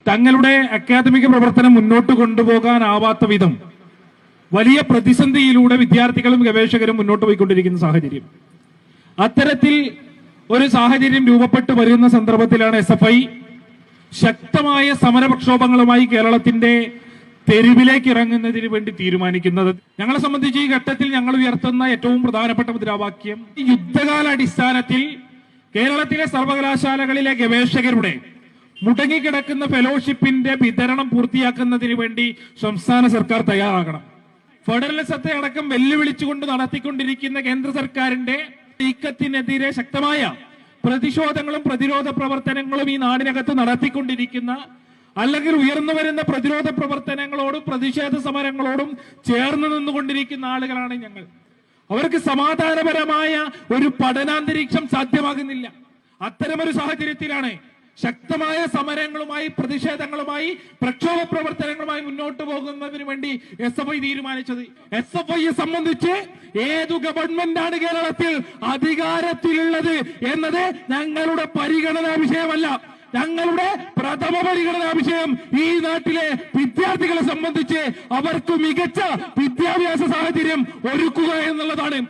തങ്ങളുടെ അക്കാദമിക പ്രവർത്തനം മുന്നോട്ട് കൊണ്ടുപോകാനാവാത്ത വിധം വലിയ പ്രതിസന്ധിയിലൂടെ വിദ്യാർത്ഥികളും ഗവേഷകരും മുന്നോട്ട് പോയിക്കൊണ്ടിരിക്കുന്ന സാഹചര്യം. അത്തരത്തിൽ ഒരു സാഹചര്യം രൂപപ്പെട്ടു വരുന്ന സന്ദർഭത്തിലാണ് SFI ശക്തമായ സമരപ്രക്ഷോഭങ്ങളുമായി കേരളത്തിന്റെ തെരുവിലേക്ക് ഇറങ്ങുന്നതിന് വേണ്ടി തീരുമാനിക്കുന്നത്. ഞങ്ങളെ സംബന്ധിച്ച് ഈ ഘട്ടത്തിൽ ഞങ്ങൾ ഉയർത്തുന്ന ഏറ്റവും പ്രധാനപ്പെട്ട മുദ്രാവാക്യം യുദ്ധകാലാടിസ്ഥാനത്തിൽ കേരളത്തിലെ സർവകലാശാലകളിലെ ഗവേഷകരുടെ മുടങ്ങിക്കിടക്കുന്ന ഫെലോഷിപ്പിന്റെ വിതരണം പൂർത്തിയാക്കുന്നതിന് വേണ്ടി സംസ്ഥാന സർക്കാർ തയ്യാറാകണം. ഫെഡറലിസത്തെ അടക്കം വെല്ലുവിളിച്ചുകൊണ്ട് നടത്തിക്കൊണ്ടിരിക്കുന്ന കേന്ദ്ര സർക്കാരിന്റെ നീക്കത്തിനെതിരെ ശക്തമായ പ്രതിഷേധങ്ങളും പ്രതിരോധ പ്രവർത്തനങ്ങളും ഈ നാടിനകത്ത് നടത്തിക്കൊണ്ടിരിക്കുന്ന, അല്ലെങ്കിൽ ഉയർന്നു വരുന്ന പ്രതിരോധ പ്രവർത്തനങ്ങളോടും പ്രതിഷേധ സമരങ്ങളോടും ചേർന്ന് നിന്നുകൊണ്ടിരിക്കുന്ന ആളുകളാണ് ഞങ്ങൾ. അവർക്ക് സമാധാനപരമായ ഒരു പഠനാന്തരീക്ഷം സാധ്യമാകുന്നില്ല. അത്തരമൊരു സാഹചര്യത്തിലാണ് ശക്തമായ സമരങ്ങളുമായി, പ്രതിഷേധങ്ങളുമായി, പ്രക്ഷോഭ പ്രവർത്തനങ്ങളുമായി മുന്നോട്ട് പോകുന്നതിന് വേണ്ടി SFI തീരുമാനിച്ചത്. SFIയെ സംബന്ധിച്ച് ഏതു ഗവൺമെന്റാണ് കേരളത്തിൽ അധികാരത്തിലുള്ളത് എന്നത് ഞങ്ങളുടെ പരിഗണനാ വിഷയമല്ല. ഞങ്ങളുടെ പ്രഥമ പരിഗണനാ വിഷയം ഈ നാട്ടിലെ വിദ്യാർത്ഥികളെ സംബന്ധിച്ച് അവർക്ക് മികച്ച വിദ്യാഭ്യാസ സാഹചര്യം ഒരുക്കുക എന്നുള്ളതാണ്.